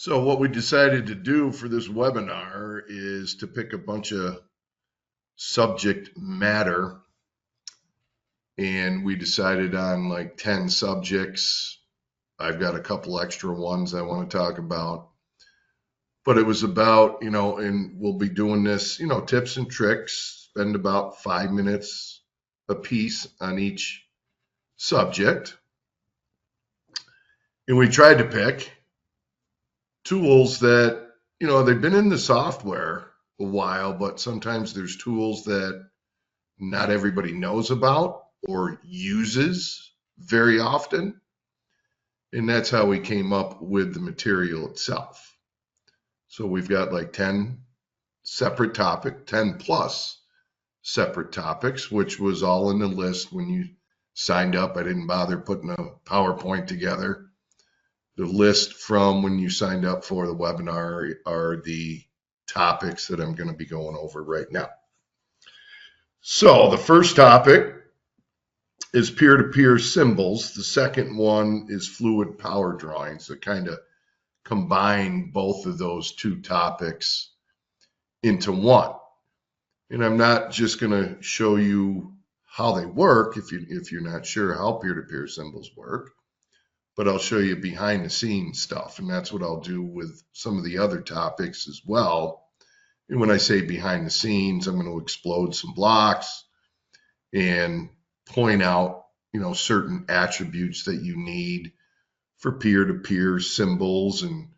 So what we decided to do for this webinar is to pick a bunch of subject matter, and we decided on like 10 subjects. I've got a couple extra ones I want to talk about, but it was about, and we'll be doing this, tips and tricks, spend about 5 minutes a piece on each subject. And we tried to pick tools that, they've been in the software a while, but sometimes there's tools that not everybody knows about or uses very often. And that's how we came up with the material itself. So we've got like 10 separate topics, 10 plus separate topics, which was all in the list when you signed up. I didn't bother putting a PowerPoint together. The list from when you signed up for the webinar are the topics that I'm going to be going over right now. So the first topic is peer-to-peer symbols. The second one is fluid power drawings. So kind of combine both of those two topics into one. And I'm not just going to show you how they work if you're not sure how peer-to-peer symbols work, but I'll show you behind the scenes stuff. And that's what I'll do with some of the other topics as well. And when I say behind the scenes, I'm going to explode some blocks and point out, certain attributes that you need for peer-to-peer symbols and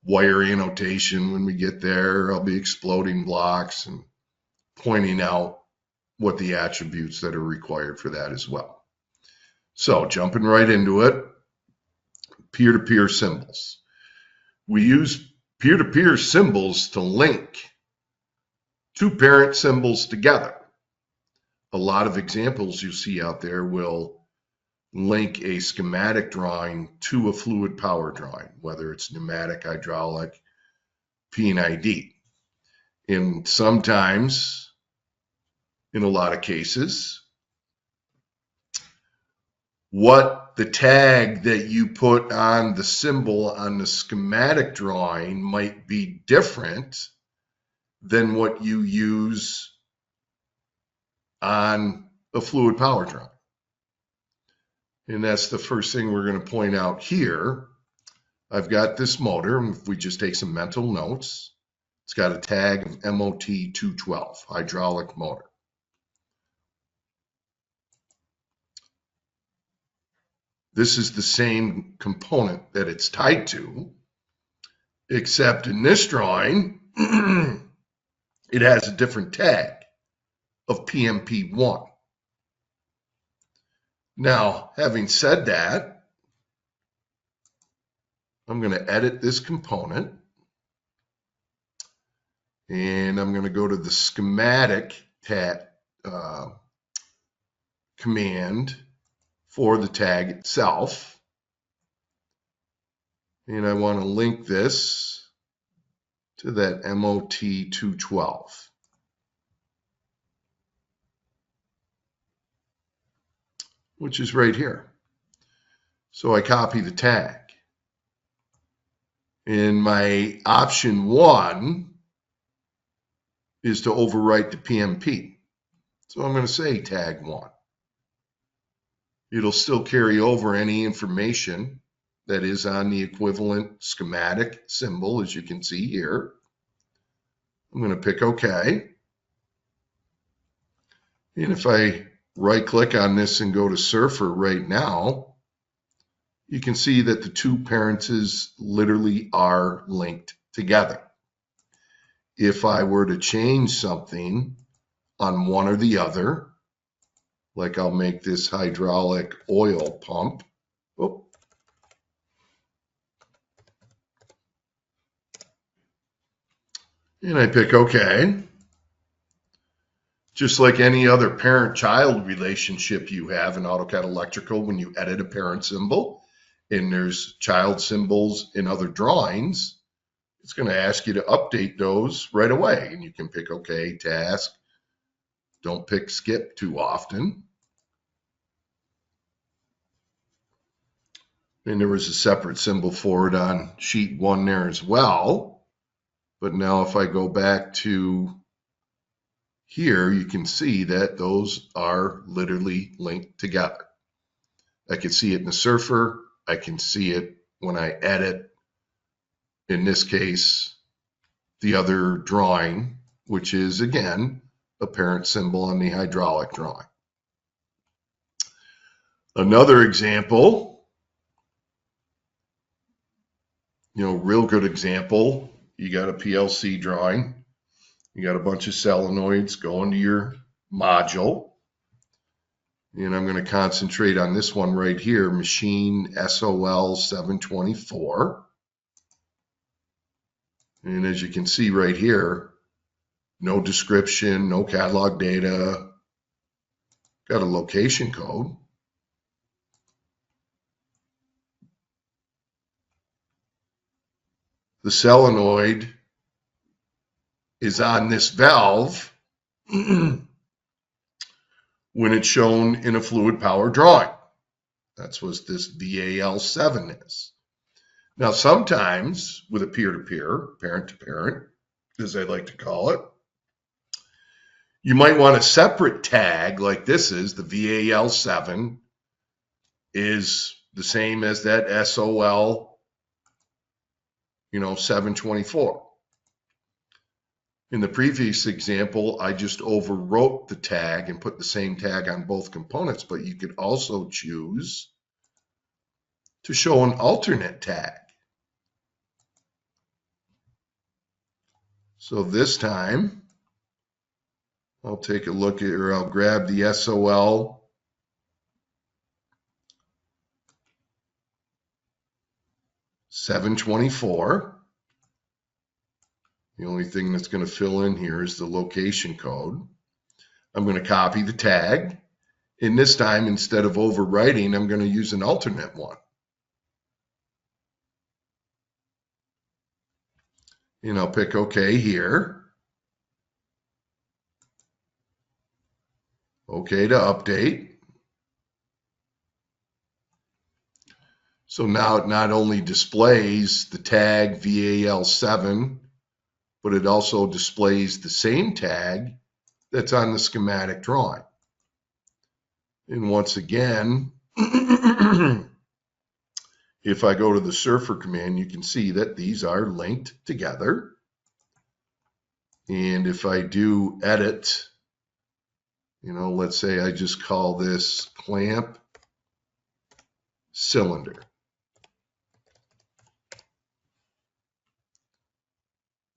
wire annotation. When we get there, I'll be exploding blocks and pointing out what the attributes that are required for that as well. So jumping right into it, peer-to-peer symbols. We use peer-to-peer symbols to link two parent symbols together. A lot of examples you see out there will link a schematic drawing to a fluid power drawing, whether it's pneumatic, hydraulic, P&ID. And sometimes, in a lot of cases, what the tag that you put on the symbol on the schematic drawing might be different than what you use on a fluid power drawing. And that's the first thing we're going to point out here. I've got this motor, and if we just take some mental notes, it's got a tag of MOT 212, hydraulic motor. This is the same component that it's tied to, except in this drawing, it has a different tag of PMP1. Now, having said that, I'm going to edit this component, and I'm going to go to the schematic command for the tag itself, and I want to link this to that MOT 212. Which is right here. So I copy the tag. And my option 1 is to overwrite the PMP. So I'm going to say tag 1. It'll still carry over any information that is on the equivalent schematic symbol, as you can see here. I'm going to pick OK. And if I right-click on this and go to Surfer right now, you can see that the two parents literally are linked together. If I were to change something on one or the other, like I'll make this hydraulic oil pump, and I pick OK. Just like any other parent-child relationship you have in AutoCAD Electrical, when you edit a parent symbol and there's child symbols in other drawings, it's going to ask you to update those right away. And you can pick OK, task. Don't pick skip too often. And there was a separate symbol for it on sheet 1 there as well. But now if I go back to here, you can see that those are literally linked together. I can see it in the surfer. I can see it when I edit, in this case, the other drawing, which is, again, a parent symbol on the hydraulic drawing. Another example, real good example, you got a PLC drawing. You got a bunch of solenoids going to your module. And I'm going to concentrate on this one right here, machine SOL 724. And as you can see right here, no description, no catalog data, got a location code. The solenoid is on this valve when it's shown in a fluid power drawing. That's what this VAL7 is. Now, sometimes with a peer-to-peer, parent-to-parent, as I like to call it, you might want a separate tag like this is. The VAL7 is the same as that SOL 724. In the previous example, I just overwrote the tag and put the same tag on both components, but you could also choose to show an alternate tag. So this time, I'll take a look at, or I'll grab the SOL 724. The only thing that's going to fill in here is the location code. I'm going to copy the tag. And this time, instead of overwriting, I'm going to use an alternate one. And I'll pick OK here. OK to update. So now it not only displays the tag VAL7, but it also displays the same tag that's on the schematic drawing. And once again, if I go to the surfer command, you can see that these are linked together. And if I do edit, let's say I just call this clamp cylinder.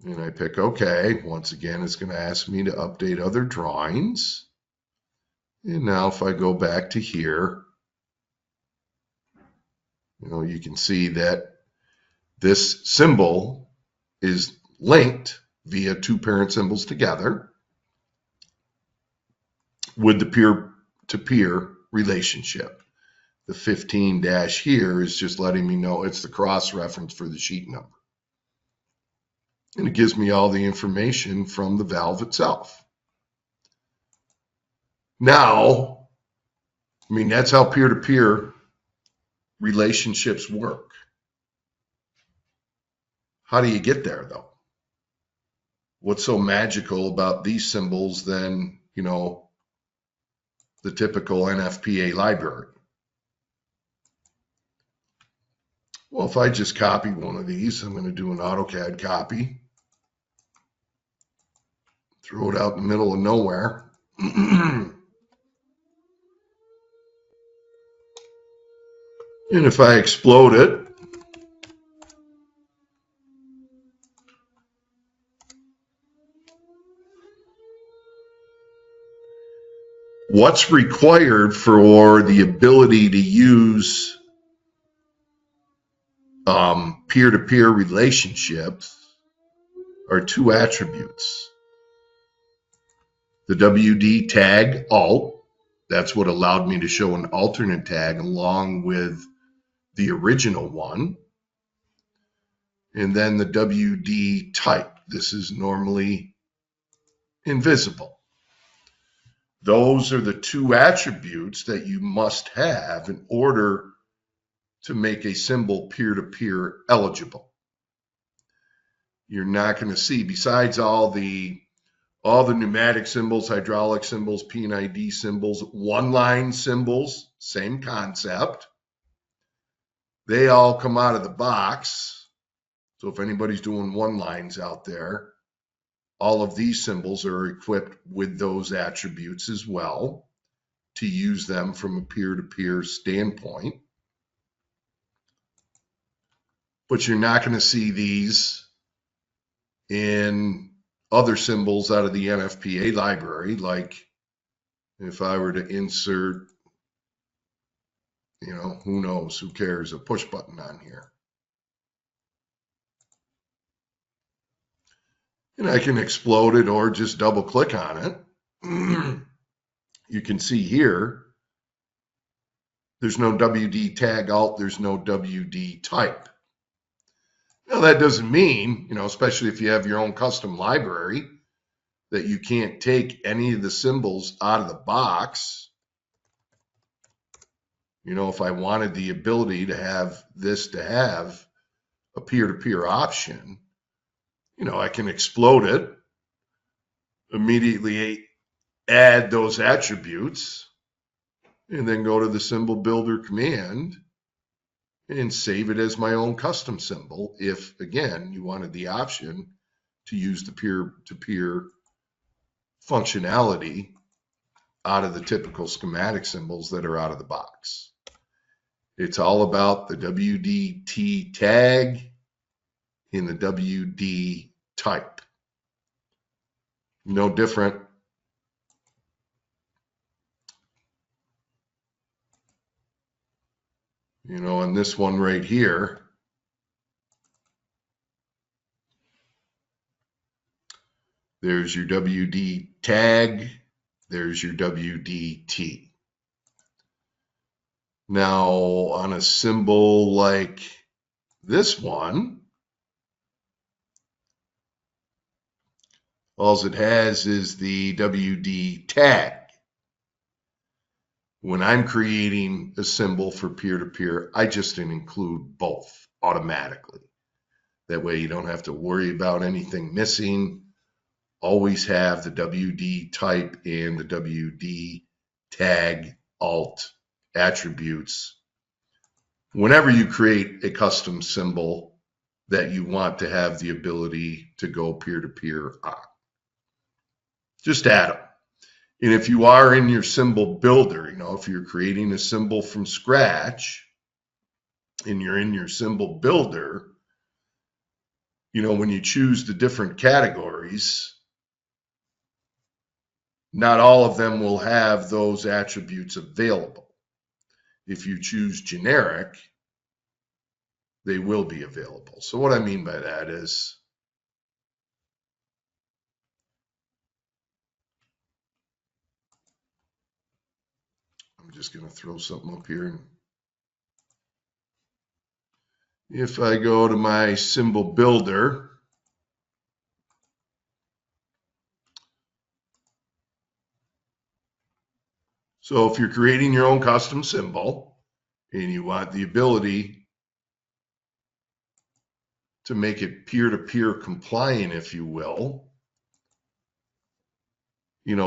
And I pick OK. Once again, it's going to ask me to update other drawings. And now if I go back to here, you can see that this symbol is linked via two parent symbols together with the peer-to-peer relationship. The 15 dash here is just letting me know it's the cross-reference for the sheet number. And it gives me all the information from the valve itself. Now, that's how peer-to-peer relationships work. How do you get there, though? What's so magical about these symbols than, the typical NFPA library? Well, if I just copy one of these, I'm going to do an AutoCAD copy. Throw it out in the middle of nowhere. And if I explode it, what's required for the ability to use peer-to-peer relationships are two attributes. The WD tag alt, that's what allowed me to show an alternate tag along with the original one. And then the WD type, this is normally invisible. Those are the two attributes that you must have in order to make a symbol peer-to-peer eligible. You're not going to see, besides all the pneumatic symbols, hydraulic symbols, P&ID symbols, one-line symbols, same concept. They all come out of the box. So if anybody's doing one-lines out there, all of these symbols are equipped with those attributes as well to use them from a peer-to-peer standpoint. But you're not going to see these in other symbols out of the NFPA library, like if I were to insert, who knows, who cares, a push button on here. And I can explode it or just double click on it. You can see here, there's no WD tag alt, there's no WD type. Now that doesn't mean, especially if you have your own custom library, that you can't take any of the symbols out of the box. If I wanted the ability to have a peer-to-peer option, I can explode it, immediately add those attributes, and then go to the symbol builder command and save it as my own custom symbol if, again, you wanted the option to use the peer-to-peer functionality out of the typical schematic symbols that are out of the box. It's all about the WDT tag and the WD type. No different. On this one right here, there's your WD tag, there's your WDT. Now, on a symbol like this one, all it has is the WD tag. When I'm creating a symbol for peer-to-peer, I just include both automatically. That way you don't have to worry about anything missing. Always have the WD type and the WD tag alt attributes whenever you create a custom symbol that you want to have the ability to go peer-to-peer on. Just add them. And if you are in your symbol builder, if you're creating a symbol from scratch and you're in your symbol builder, when you choose the different categories, not all of them will have those attributes available. If you choose generic, they will be available. So what I mean by that is, I'm just going to throw something up here. If I go to my symbol builder, so if you're creating your own custom symbol and you want the ability to make it peer-to-peer compliant, if you will,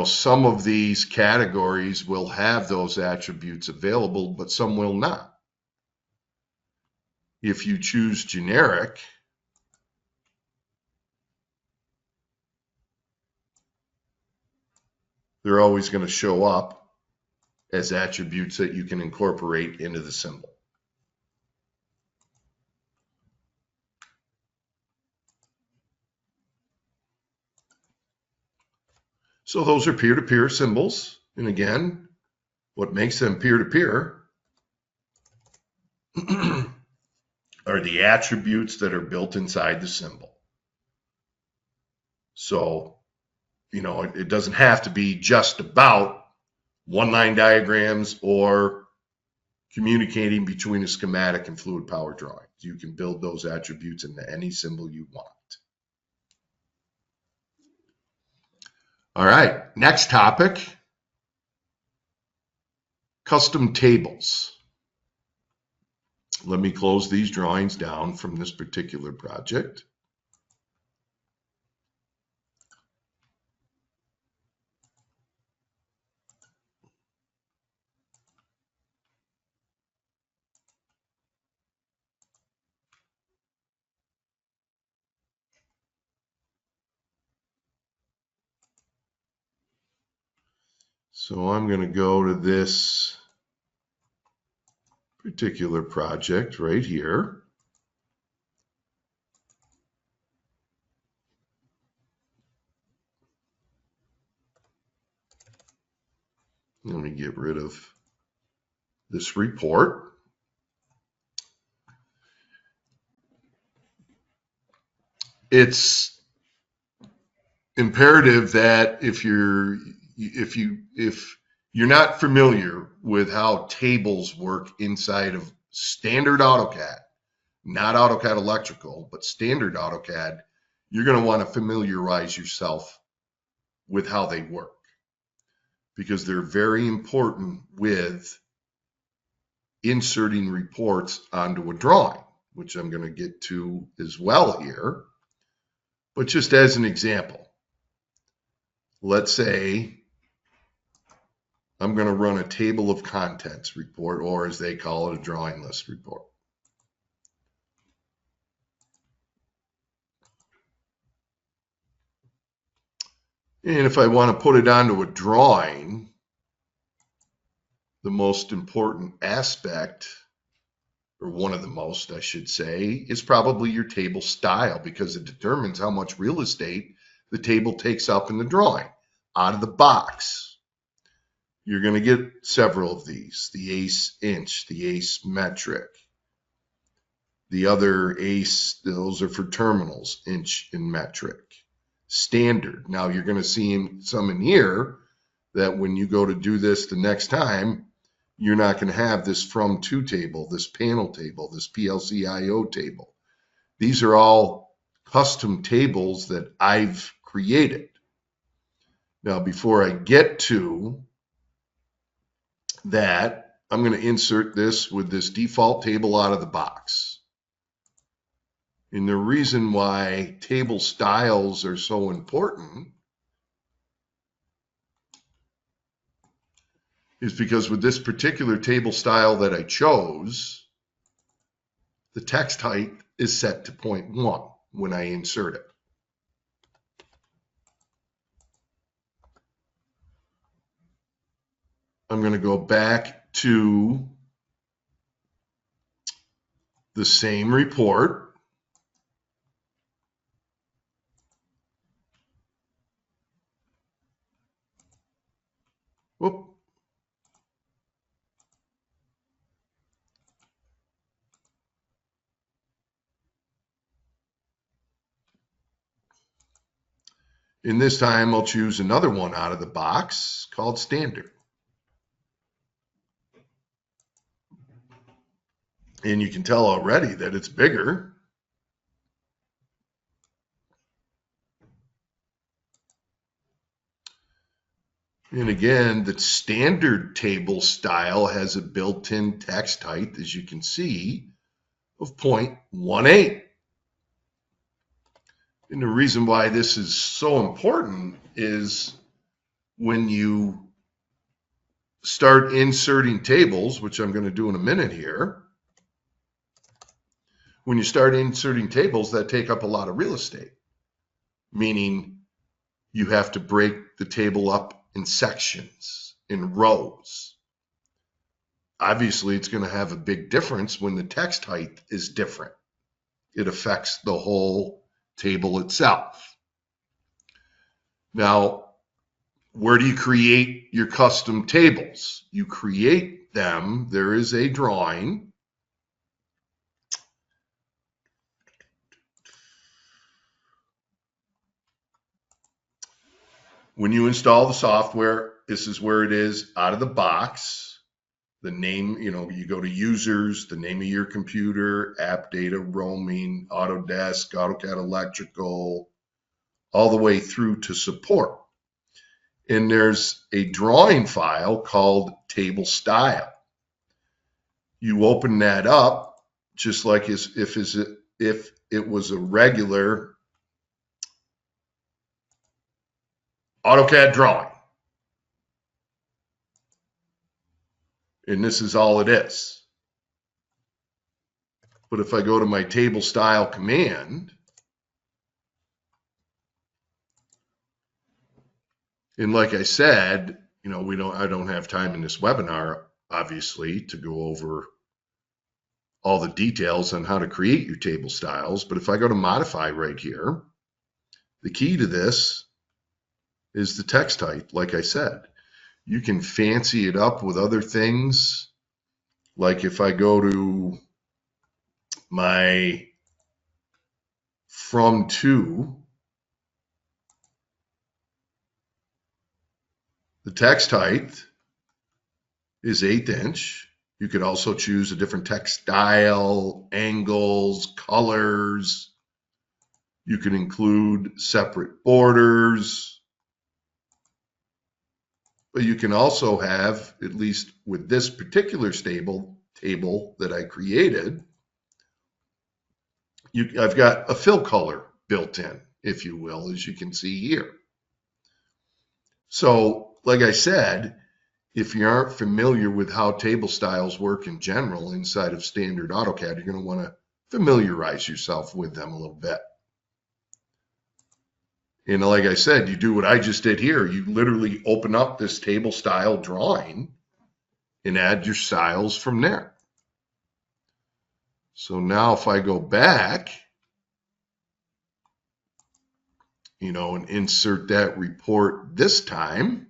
some of these categories will have those attributes available, but some will not. If you choose generic, they're always going to show up as attributes that you can incorporate into the symbol. So those are peer-to-peer symbols. And again, what makes them peer-to-peer are the attributes that are built inside the symbol. So, it doesn't have to be just about one-line diagrams or communicating between a schematic and fluid power drawing. You can build those attributes into any symbol you want. All right, next topic, custom tables. Let me close these drawings down from this particular project. So I'm going to go to this particular project right here. Let me get rid of this report. It's imperative that if you're not familiar with how tables work inside of standard AutoCAD, not AutoCAD Electrical, but standard AutoCAD, you're going to want to familiarize yourself with how they work, because they're very important with inserting reports onto a drawing, which I'm going to get to as well here. But just as an example, let's say I'm going to run a table of contents report, or as they call it, a drawing list report. And if I want to put it onto a drawing, the most important aspect, or one of the most, I should say, is probably your table style, because it determines how much real estate the table takes up in the drawing. Out of the box, you're going to get several of these: the ACE inch, the ACE metric. The other ACE, those are for terminals, inch and metric. Standard. Now you're going to see some in here that when you go to do this the next time, you're not going to have this from to table, this panel table, this PLC IO table. These are all custom tables that I've created. Now, before I get to that, I'm going to insert this with this default table out of the box. And the reason why table styles are so important is because with this particular table style that I chose, the text height is set to 0.1 when I insert it. I'm going to go back to the same report. Whoop. And this time I'll choose another one out of the box called standard. And you can tell already that it's bigger. And again, the standard table style has a built-in text height, as you can see, of 0.18. And the reason why this is so important is when you start inserting tables, which I'm going to do in a minute here, when you start inserting tables that take up a lot of real estate, meaning you have to break the table up in sections, in rows. Obviously, it's going to have a big difference when the text height is different. It affects the whole table itself. Now, where do you create your custom tables? You create them. There is a drawing. When you install the software, this is where it is out of the box. The name, you go to users, the name of your computer, app data, roaming, Autodesk, AutoCAD Electrical, all the way through to support. And there's a drawing file called table style. You open that up just like if it was a regular AutoCAD drawing. And this is all it is. But if I go to my table style command, and like I said, I don't have time in this webinar, obviously, to go over all the details on how to create your table styles. But if I go to modify right here, the key to this is the text type. Like I said, you can fancy it up with other things. Like if I go to my from to, the text height is 1/8 inch. You could also choose a different text style, angles, colors. You can include separate borders. But you can also have, at least with this particular table that I created, I've got a fill color built in, if you will, as you can see here. So, like I said, if you aren't familiar with how table styles work in general inside of standard AutoCAD, you're going to want to familiarize yourself with them a little bit. And like I said, you do what I just did here. You literally open up this table style drawing and add your styles from there. So now if I go back, and insert that report this time,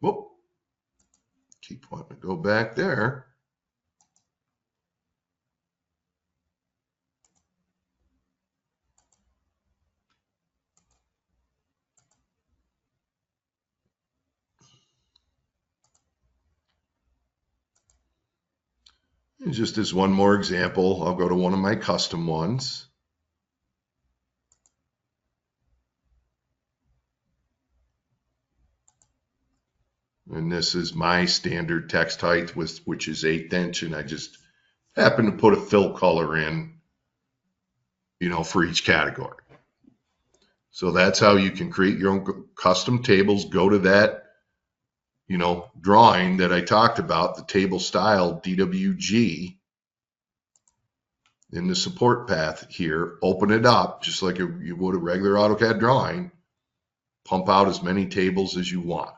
whoop, keep wanting to go back there. And just as one more example, I'll go to one of my custom ones. And this is my standard text height, which is 1/8 inch, and I just happen to put a fill color in, for each category. So that's how you can create your own custom tables. Go to that, drawing that I talked about, the table style DWG, in the support path here. Open it up just like you would a regular AutoCAD drawing. Pump out as many tables as you want.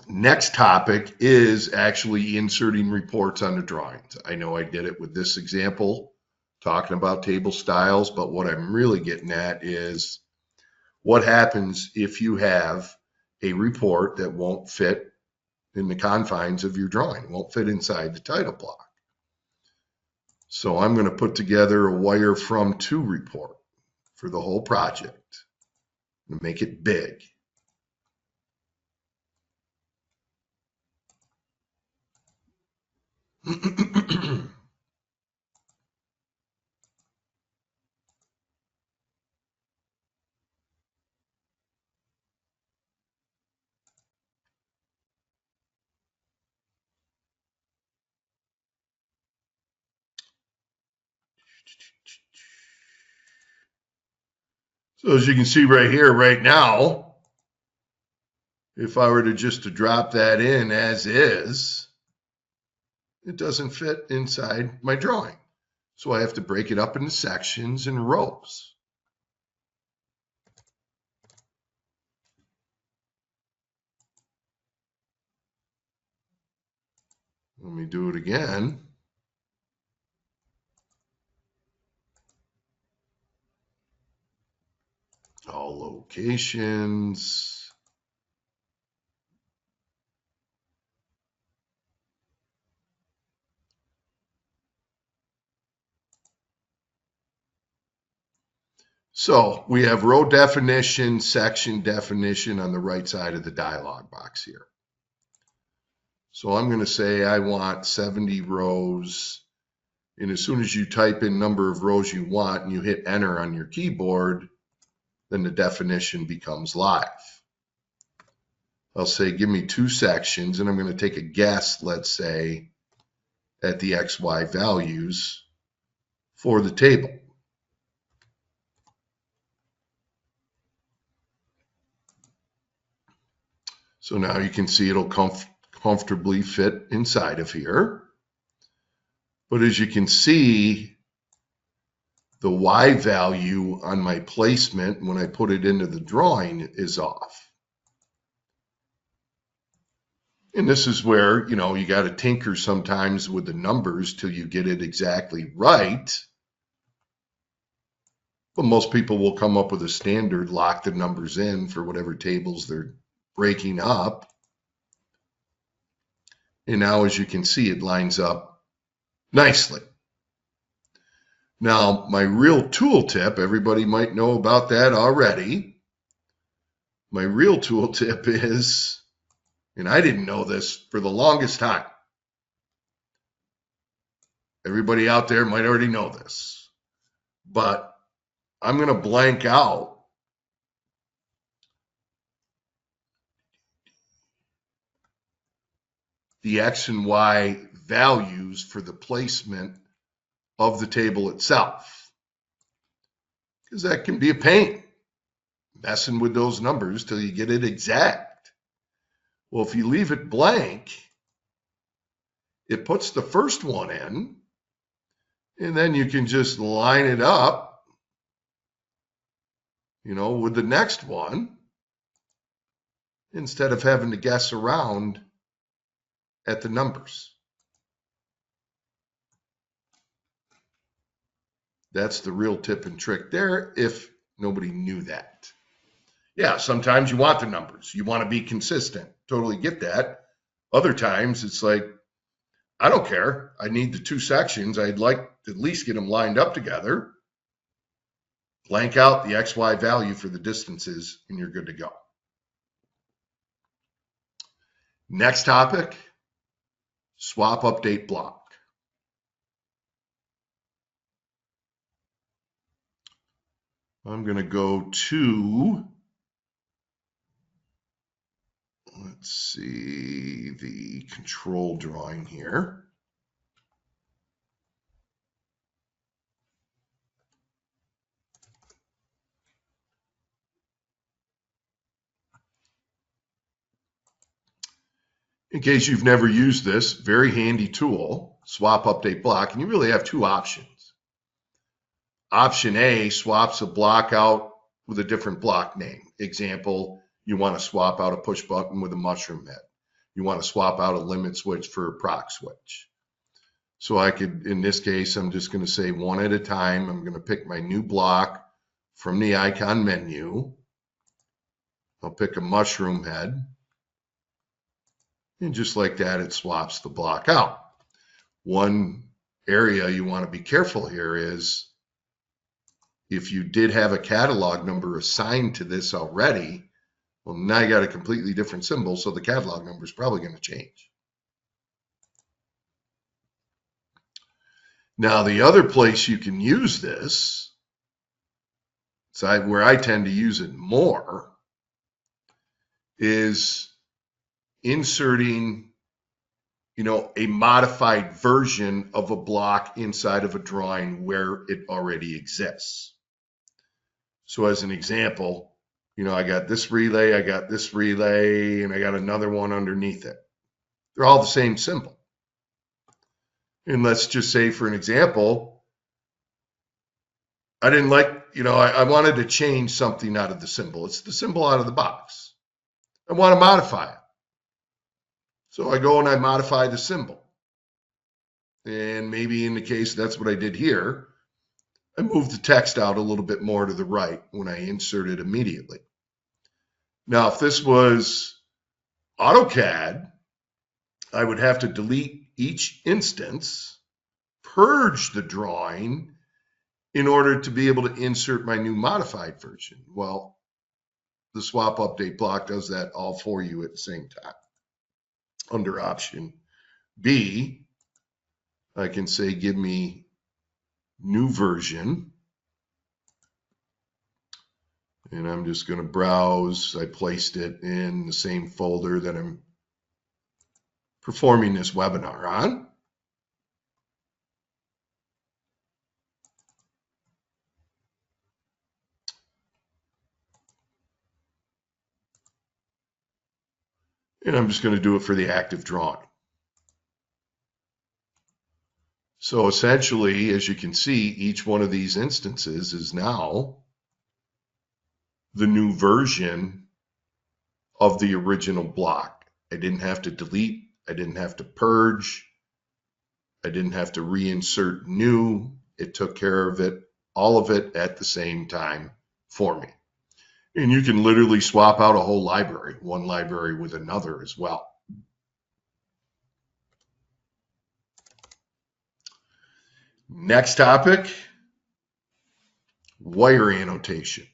Next topic is actually inserting reports on the drawings. I know I did it with this example, talking about table styles, but what I'm really getting at is what happens if you have a report that won't fit in the confines of your drawing, won't fit inside the title block. So I'm going to put together a wire from to report for the whole project and make it big. So as you can see right here, right now, if I were to just to drop that in as is, it doesn't fit inside my drawing. So I have to break it up into sections and rows. Let me do it again. All locations. So we have row definition, section definition on the right side of the dialog box here. So I'm going to say I want 70 rows. And as soon as you type in number of rows you want and you hit enter on your keyboard, then the definition becomes live. I'll say, give me 2 sections, and I'm going to take a guess, let's say, at the XY values for the table. So now you can see it'll comfortably fit inside of here. But as you can see, the Y value on my placement when I put it into the drawing is off. And this is where, you got to tinker sometimes with the numbers till you get it exactly right. But most people will come up with a standard, lock the numbers in for whatever tables they're breaking up. And now, as you can see, it lines up nicely. Now, my real tooltip, everybody might know about that already. My real tooltip is, and I didn't know this for the longest time. Everybody out there might already know this, but I'm going to blank out the X and Y values for the placement of the table itself, because that can be a pain, messing with those numbers till you get it exact. Well, if you leave it blank, it puts the first one in, and then you can just line it up, with the next one, instead of having to guess around at the numbers. That's the real tip and trick there, if nobody knew that. Yeah, sometimes you want the numbers. You want to be consistent. Totally get that. Other times it's like, I don't care. I need the 2 sections. I'd like to at least get them lined up together. Blank out the XY value for the distances, and you're good to go. Next topic, swap update block. I'm going to go to, let's see, the control drawing here. In case you've never used this, very handy tool, swap update block, and you really have 2 options. Option A swaps a block out with a different block name. Example, you want to swap out a push button with a mushroom head. You want to swap out a limit switch for a proc switch. So I could, in this case, I'm just going to say one at a time. I'm going to pick my new block from the icon menu. I'll pick a mushroom head. And just like that, it swaps the block out. One area you want to be careful here is, if you did have a catalog number assigned to this already, well, now you got a completely different symbol, so the catalog number is probably going to change. Now, the other place you can use this, where I tend to use it more, is inserting, a modified version of a block inside of a drawing where it already exists. So as an example, I got this relay, I got this relay, and I got another one underneath it. They're all the same symbol. And let's just say, for an example, I didn't like, I wanted to change something out of the symbol. It's the symbol out of the box. I want to modify it. So I go and I modify the symbol. And maybe in the case, that's what I did here. I moved the text out a little bit more to the right when I insert it immediately. Now, if this was AutoCAD, I would have to delete each instance, purge the drawing in order to be able to insert my new modified version. Well, the swap update block does that all for you at the same time. Under option B, I can say, give me new version. And I'm just going to browse. I placed it in the same folder that I'm performing this webinar on. And I'm just going to do it for the active drawing. So essentially, as you can see, each one of these instances is now the new version of the original block. I didn't have to delete, I didn't have to purge, I didn't have to reinsert new. It took care of it, all of it at the same time for me. And you can literally swap out a whole library, one library with another as well. Next topic, wire annotation.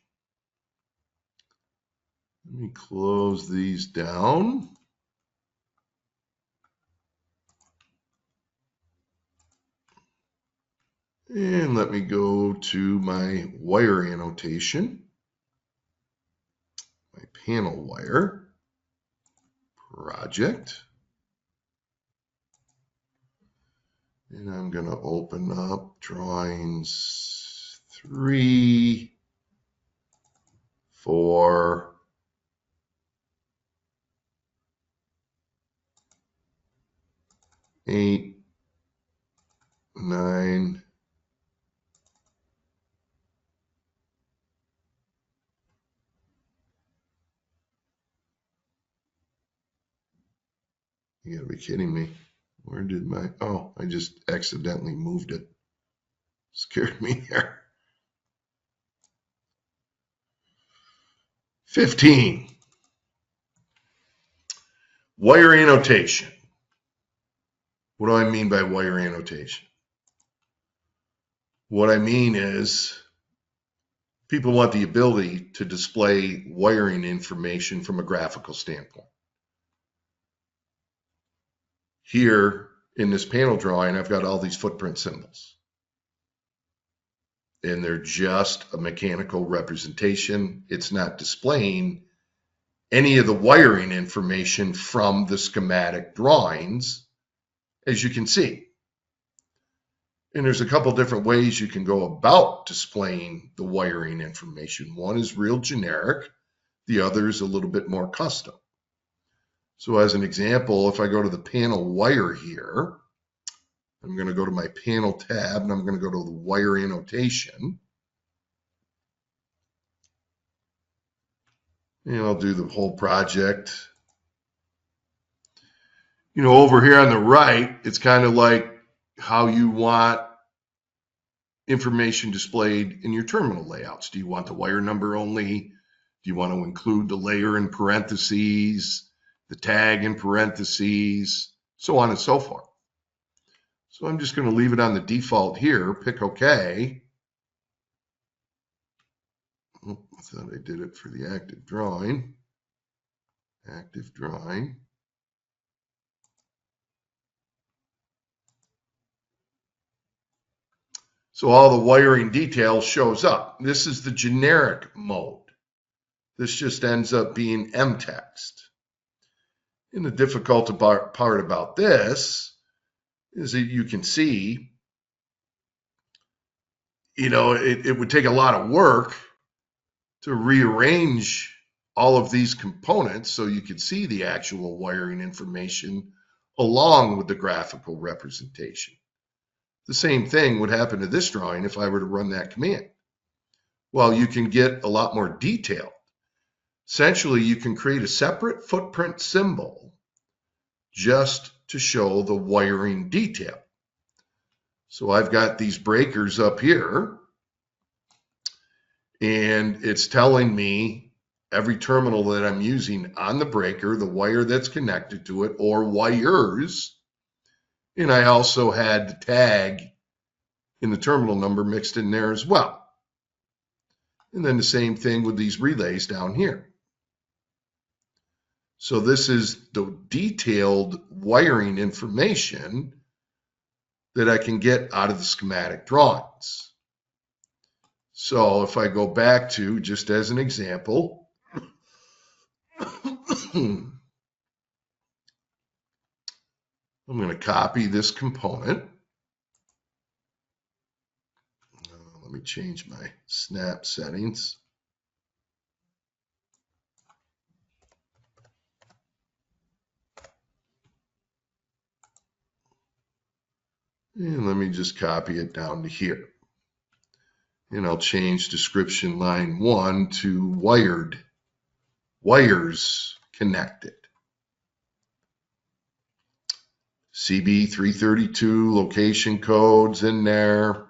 Let me close these down. And let me go to my wire annotation, my panel wire project. And I'm going to open up drawings 3, 4, 8, 9, you gotta be kidding me. Where did my, oh, I just accidentally moved it. Scared me there. 15. Wire annotation. What do I mean by wire annotation? What I mean is people want the ability to display wiring information from a graphical standpoint. Here in this panel drawing, I've got all these footprint symbols. And they're just a mechanical representation. It's not displaying any of the wiring information from the schematic drawings, as you can see. And there's a couple different ways you can go about displaying the wiring information. One is real generic. The other is a little bit more custom. So as an example, if I go to the panel wire here, I'm going to go to my panel tab and I'm going to go to the wire annotation. And I'll do the whole project. You know, over here on the right, it's kind of like how you want information displayed in your terminal layouts. Do you want the wire number only? Do you want to include the layer in parentheses, the tag in parentheses, so on and so forth? So I'm just going to leave it on the default here, pick OK. Oh, I thought I did it for the active drawing. Active drawing. So all the wiring detail shows up. This is the generic mode. This just ends up being M text. And the difficult part about this is that you can see, you know, it would take a lot of work to rearrange all of these components so you could see the actual wiring information along with the graphical representation. The same thing would happen to this drawing if I were to run that command. Well, you can get a lot more detail. Essentially, you can create a separate footprint symbol just to show the wiring detail. So I've got these breakers up here, and it's telling me every terminal that I'm using on the breaker, the wire that's connected to it, or wires. And I also had the tag in the terminal number mixed in there as well. And then the same thing with these relays down here. So this is the detailed wiring information that I can get out of the schematic drawings. So if I go back to, just as an example, I'm going to copy this component. Let me change my snap settings. And let me just copy it down to here. And I'll change description line 1 to wired, wires connected. CB 332 location codes in there.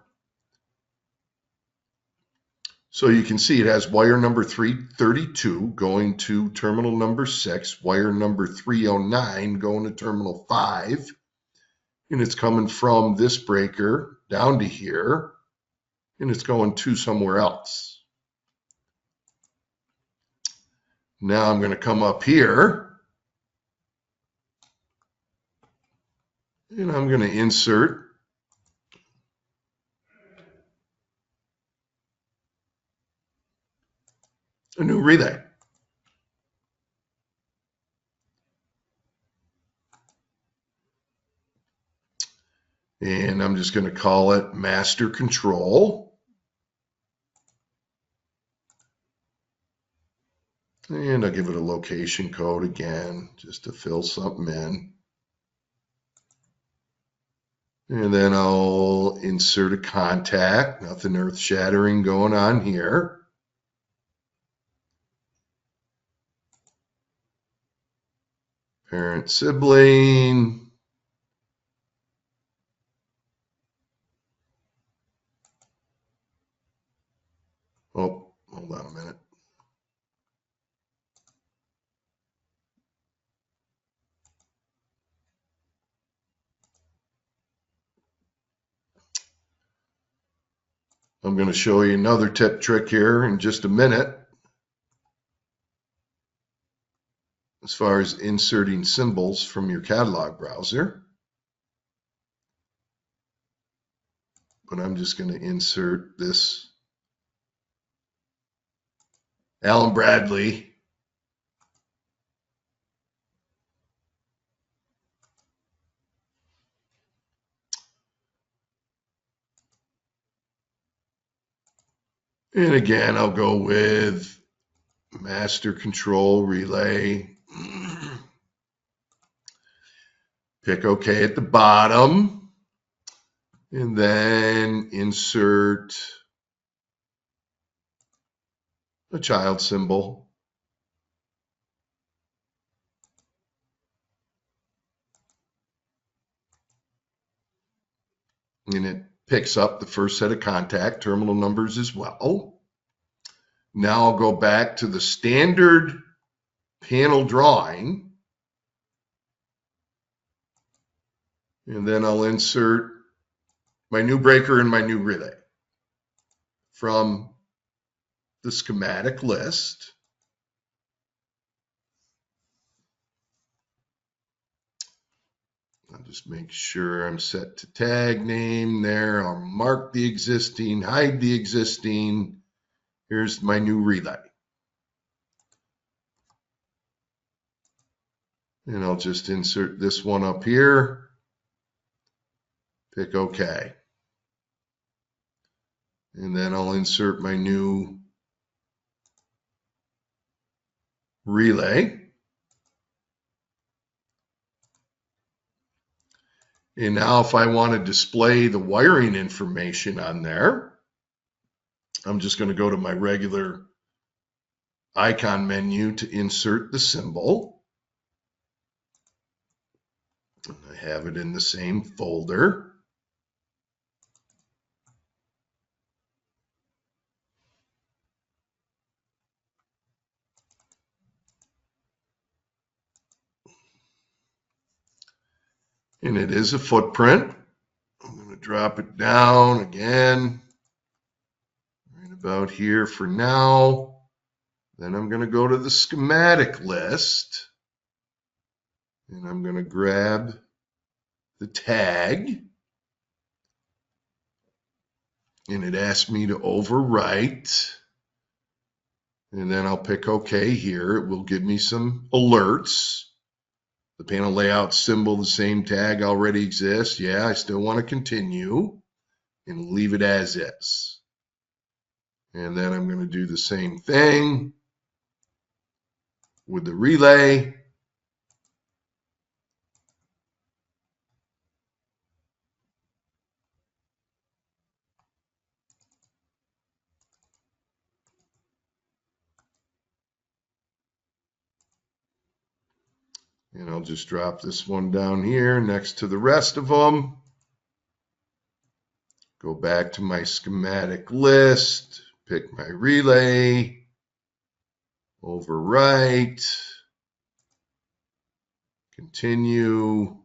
So you can see it has wire number 332 going to terminal number 6, wire number 309 going to terminal 5, and it's coming from this breaker down to here, and it's going to somewhere else. Now I'm going to come up here, and I'm going to insert a new relay. And I'm just going to call it master control. And I'll give it a location code again, just to fill something in. And then I'll insert a contact, nothing earth-shattering going on here. Parent sibling. Oh, hold on a minute. I'm going to show you another tip trick here in just a minute as far as inserting symbols from your catalog browser. But I'm just going to insert this Allen Bradley. And again, I'll go with master control relay. Pick OK at the bottom. And then insert a child symbol. And it picks up the first set of contact terminal numbers as well. Now I'll go back to the standard panel drawing. And then I'll insert my new breaker and my new relay from the schematic list. I'll just make sure I'm set to tag name there. I'll mark the existing, hide the existing. Here's my new relay. And I'll just insert this one up here. Pick OK. And then I'll insert my new relay. And now if I want to display the wiring information on there, I'm just going to go to my regular icon menu to insert the symbol. And I have it in the same folder. And it is a footprint. I'm going to drop it down again, right about here for now. Then I'm going to go to the schematic list, and I'm going to grab the tag, and it asks me to overwrite. And then I'll pick OK here. It will give me some alerts. The panel layout symbol, the same tag already exists. Yeah, I still want to continue and leave it as is. And then I'm going to do the same thing with the relay. And I'll just drop this one down here next to the rest of them. Go back to my schematic list, pick my relay, overwrite, continue,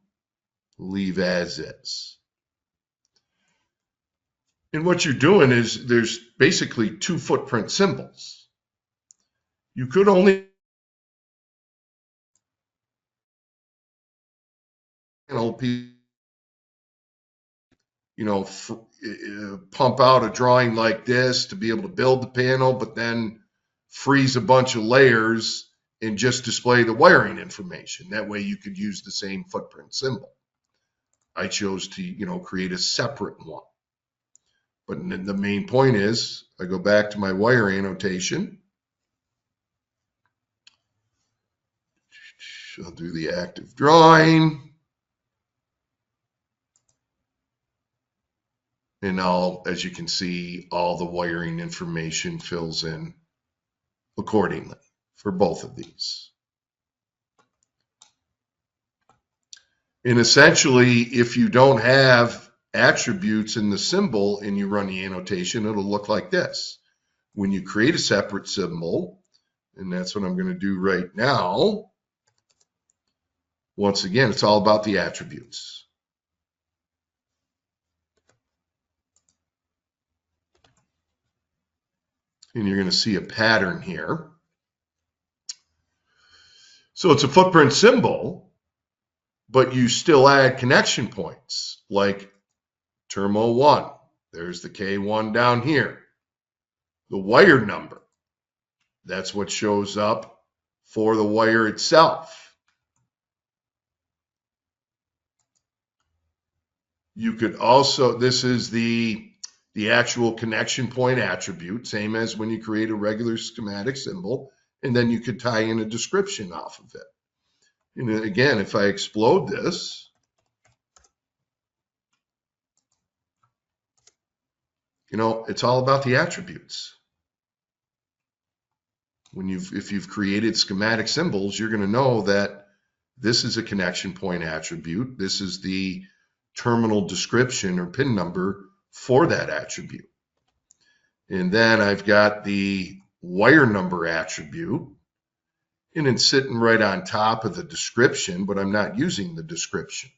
leave as is. And what you're doing is there's basically two footprint symbols. You could only pump out a drawing like this to be able to build the panel, but then freeze a bunch of layers and just display the wiring information. That way you could use the same footprint symbol. I chose to, create a separate one. But the main point is I go back to my wire annotation. I'll do the active drawing. And as you can see, all the wiring information fills in accordingly for both of these. And essentially, if you don't have attributes in the symbol and you run the annotation, it'll look like this. When you create a separate symbol, and that's what I'm going to do right now, once again, it's all about the attributes. And you're going to see a pattern here. So it's a footprint symbol, but you still add connection points like Termo 1. There's the K1 down here. The wire number, that's what shows up for the wire itself. You could also, this is the actual connection point attribute, same as when you create a regular schematic symbol, and then you could tie in a description off of it. And again, if I explode this, it's all about the attributes. If you've created schematic symbols, you're going to know that this is a connection point attribute. This is the terminal description or pin number for that attribute. And then I've got the wire number attribute, and it's sitting right on top of the description, but I'm not using the description.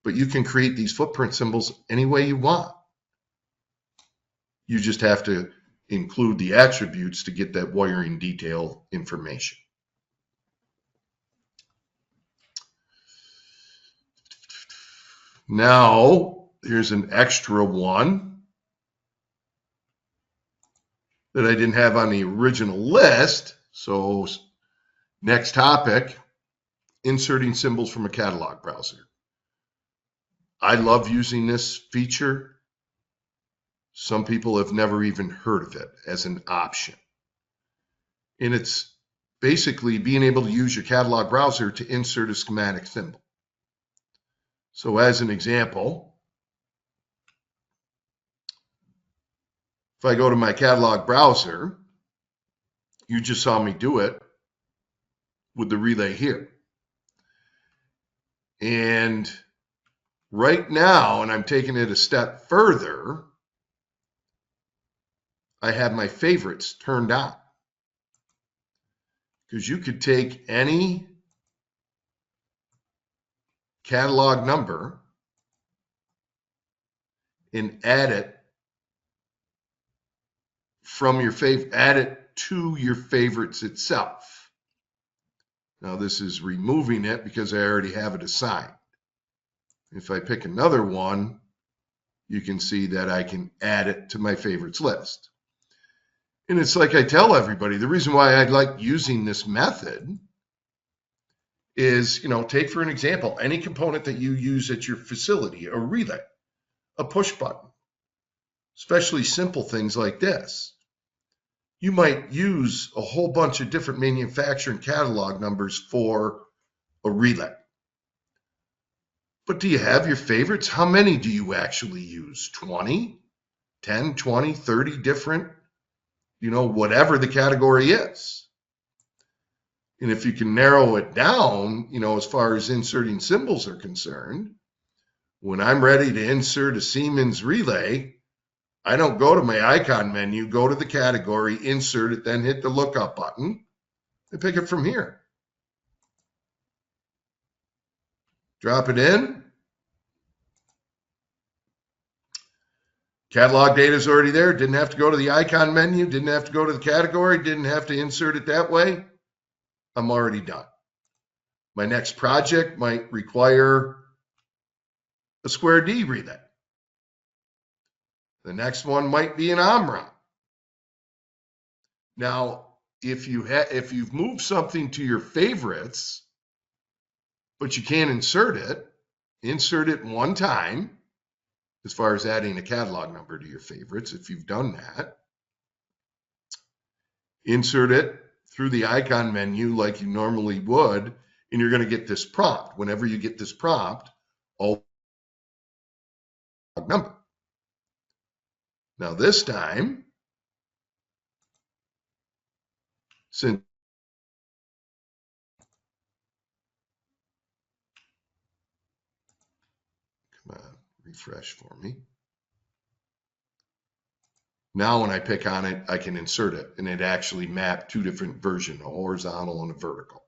But you can create these footprint symbols any way you want. You just have to include the attributes to get that wiring detail information. Now, here's an extra one that I didn't have on the original list. So next topic, inserting symbols from a catalog browser. I love using this feature. Some people have never even heard of it as an option. And it's basically being able to use your catalog browser to insert a schematic symbol. So as an example, if I go to my catalog browser, you just saw me do it with the relay here. And right now, and I'm taking it a step further, I have my favorites turned on. Because you could take any catalog number and add it from your add it to your favorites itself. Now this is removing it because I already have it assigned. If I pick another one, you can see that I can add it to my favorites list. And it's like I tell everybody, the reason why I like using this method is, take for an example, any component that you use at your facility, a relay, a push button, especially simple things like this. You might use a whole bunch of different manufacturing catalog numbers for a relay. But do you have your favorites? How many do you actually use? 20, 10, 20, 30 different, whatever the category is. And if you can narrow it down, as far as inserting symbols are concerned, when I'm ready to insert a Siemens relay, I don't go to my icon menu, go to the category, insert it, then hit the lookup button, and pick it from here. Drop it in. Catalog data is already there. Didn't have to go to the icon menu. Didn't have to go to the category. Didn't have to insert it that way. I'm already done. My next project might require a square D relay. The next one might be an OMRA. Now, if you've moved something to your favorites, but you can't insert it one time, as far as adding a catalog number to your favorites, if you've done that. Insert it through the icon menu like you normally would, and you're going to get this prompt. Whenever you get this prompt, number. Now this time, since come on, refresh for me. Now when I pick on it, I can insert it, and it actually mapped two different versions, a horizontal and a vertical.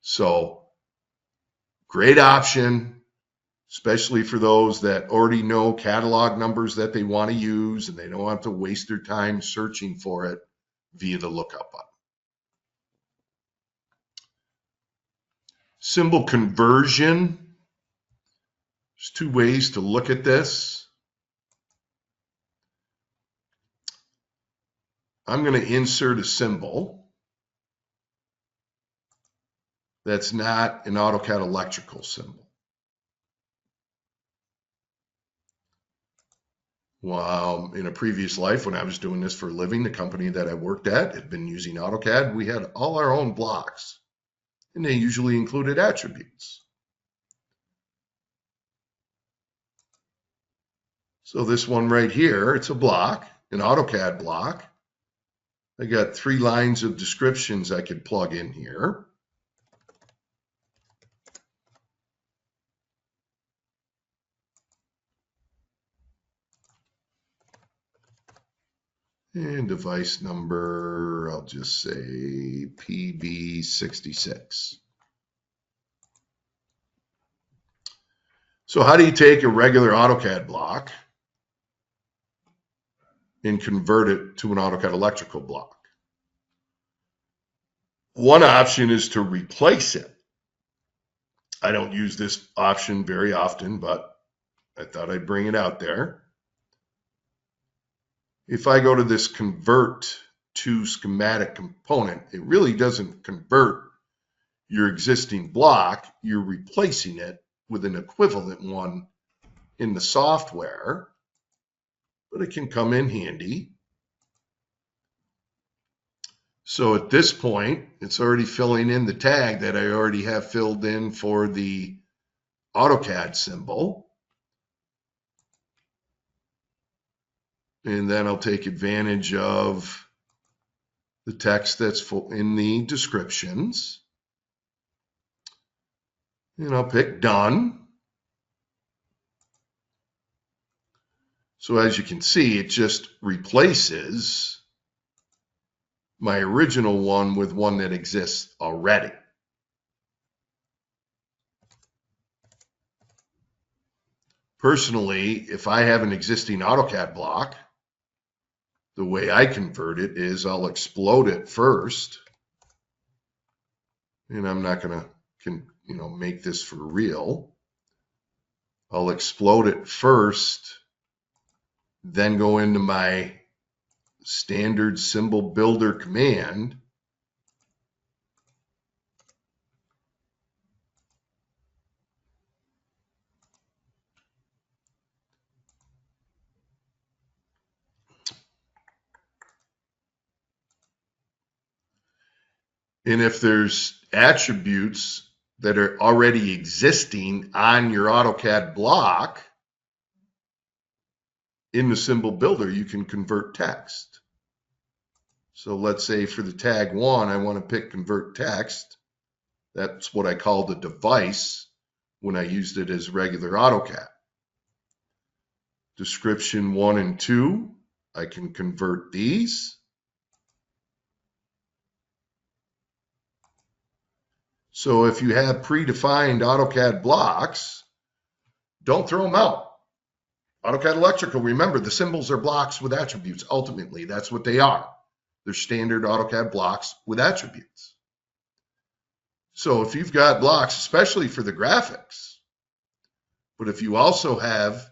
So great option, especially for those that already know catalog numbers that they want to use and they don't have to waste their time searching for it via the lookup button. Symbol conversion. There's two ways to look at this. I'm going to insert a symbol that's not an AutoCAD Electrical symbol. Well, in a previous life, when I was doing this for a living, the company that I worked at had been using AutoCAD. We had all our own blocks, and they usually included attributes. So this one right here, it's a block, an AutoCAD block. I got 3 lines of descriptions I could plug in here. And device number, I'll just say PB66. So how do you take a regular AutoCAD block and convert it to an AutoCAD Electrical block? One option is to replace it. I don't use this option very often, but I thought I'd bring it out there. If I go to this convert to schematic component, it really doesn't convert your existing block. You're replacing it with an equivalent one in the software, but it can come in handy. So at this point, it's already filling in the tag that I already have filled in for the AutoCAD symbol. And then I'll take advantage of the text that's in the descriptions. And I'll pick done. So as you can see, it just replaces my original one with one that exists already. Personally, if I have an existing AutoCAD block, the way I convert it is I'll explode it first. And I'm not going to make this for real. I'll explode it first, then go into my standard symbol builder command. And if there's attributes that are already existing on your AutoCAD block in the symbol builder, you can convert text. So let's say for the tag 1, I want to pick convert text. That's what I call the device when I used it as regular AutoCAD. Description 1 and 2, I can convert these. So if you have predefined AutoCAD blocks, don't throw them out. AutoCAD Electrical, remember, the symbols are blocks with attributes. Ultimately, that's what they are. They're standard AutoCAD blocks with attributes. So if you've got blocks, especially for the graphics, but if you also have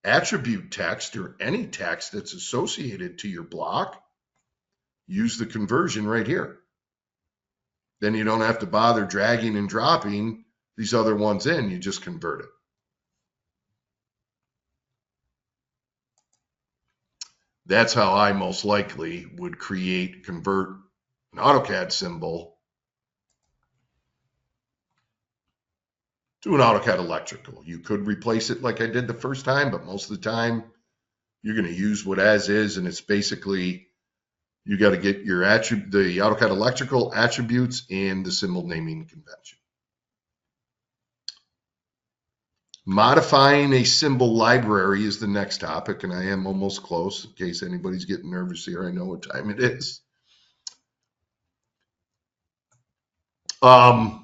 attribute text or any text that's associated to your block, use the conversion right here. Then you don't have to bother dragging and dropping these other ones in. You just convert it. That's how I most likely would convert an AutoCAD symbol to an AutoCAD Electrical. You could replace it like I did the first time, but most of the time you're going to use what as is, and it's basically you got to get your the AutoCAD Electrical attributes and the symbol naming convention. Modifying a symbol library is the next topic, and I am almost close in case anybody's getting nervous here. I know what time it is. Kind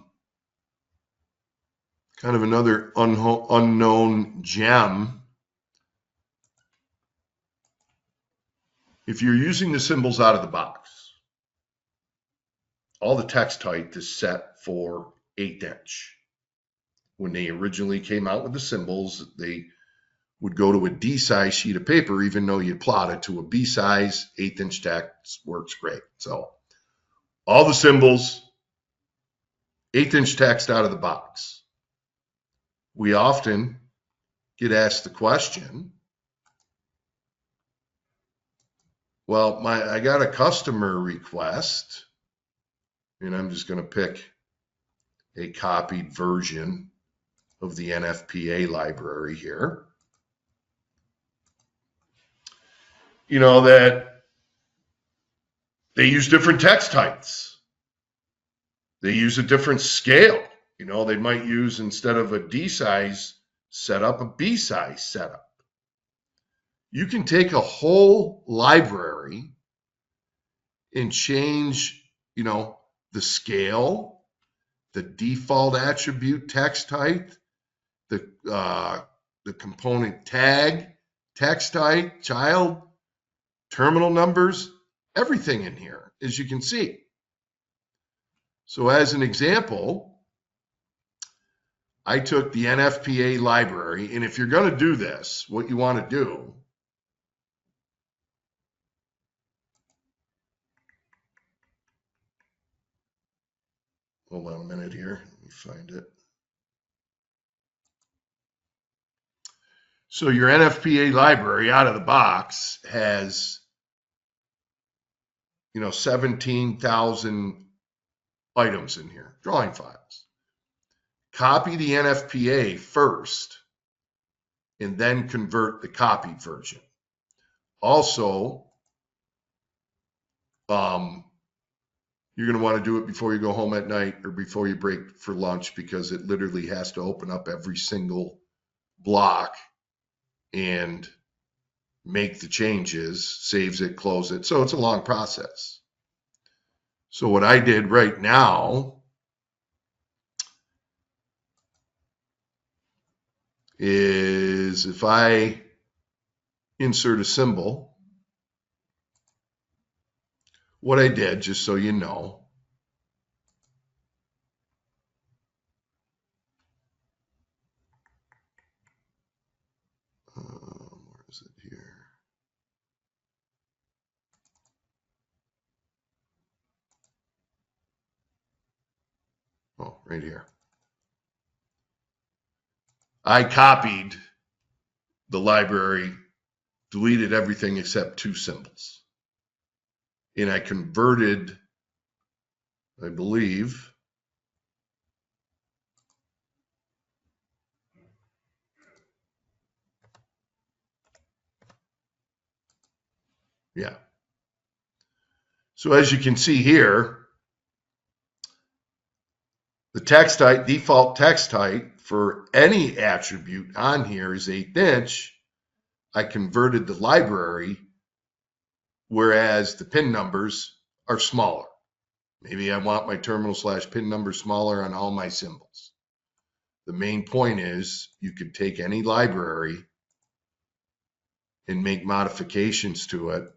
of another unknown gem. If you're using the symbols out of the box, all the text height is set for 1/8 inch. When they originally came out with the symbols, they would go to a D size sheet of paper, even though you plot it to a B size. 1/8 inch text works great. So all the symbols, 1/8 inch text out of the box. We often get asked the question, well, I got a customer request, and I'm just going to pick a copied version of the NFPA library here. You know that they use different text heights. They use a different scale. You know, they might use, instead of a D size setup, a B size setup. You can take a whole library and change, you know, the scale, the default attribute text height, the component tag, text height, child, terminal numbers, everything in here, as you can see. So as an example, I took the NFPA library, and if you're going to do this, what you want to do, hold on a minute here, let me find it. So your NFPA library out of the box has, you know, 17,000 items in here, drawing files. Copy the NFPA first and then convert the copied version. Also, you're going to want to do it before you go home at night or before you break for lunch, because it literally has to open up every single block and make the changes, saves it, close it. So it's a long process. So what I did right now is, if I insert a symbol, what I did, just so you know, is it here? Oh, right here. I copied the library, deleted everything except 2 symbols. And I converted, I believe, yeah. So as you can see here, the text height, default text height for any attribute on here is 1/8 inch. I converted the library, whereas the pin numbers are smaller. Maybe I want my terminal/pin number smaller on all my symbols. The main point is you could take any library and make modifications to it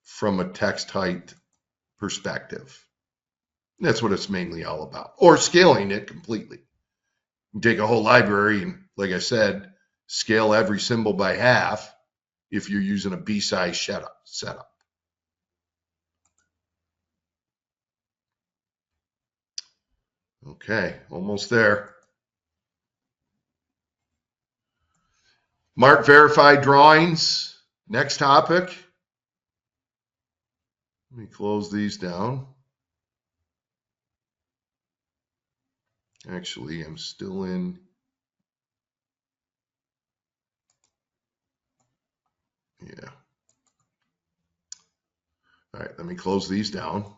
from a text height perspective. That's what it's mainly all about. Or scaling it completely. You take a whole library and, like I said, scale every symbol by half if you're using a B-size setup. Okay, almost there. Mark verified drawings. Next topic. Let me close these down. Actually, I'm still in. Yeah. All right, let me close these down.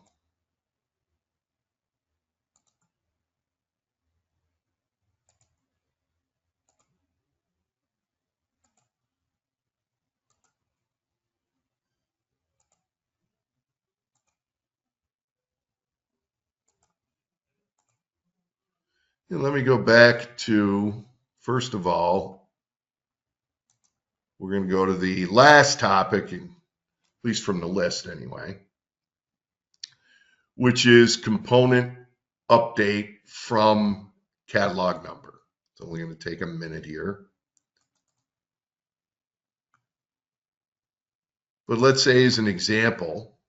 And let me go back to, first of all, we're going to go to the last topic, at least from the list anyway, which is component update from catalog number. It's only going to take a minute here. But let's say as an example,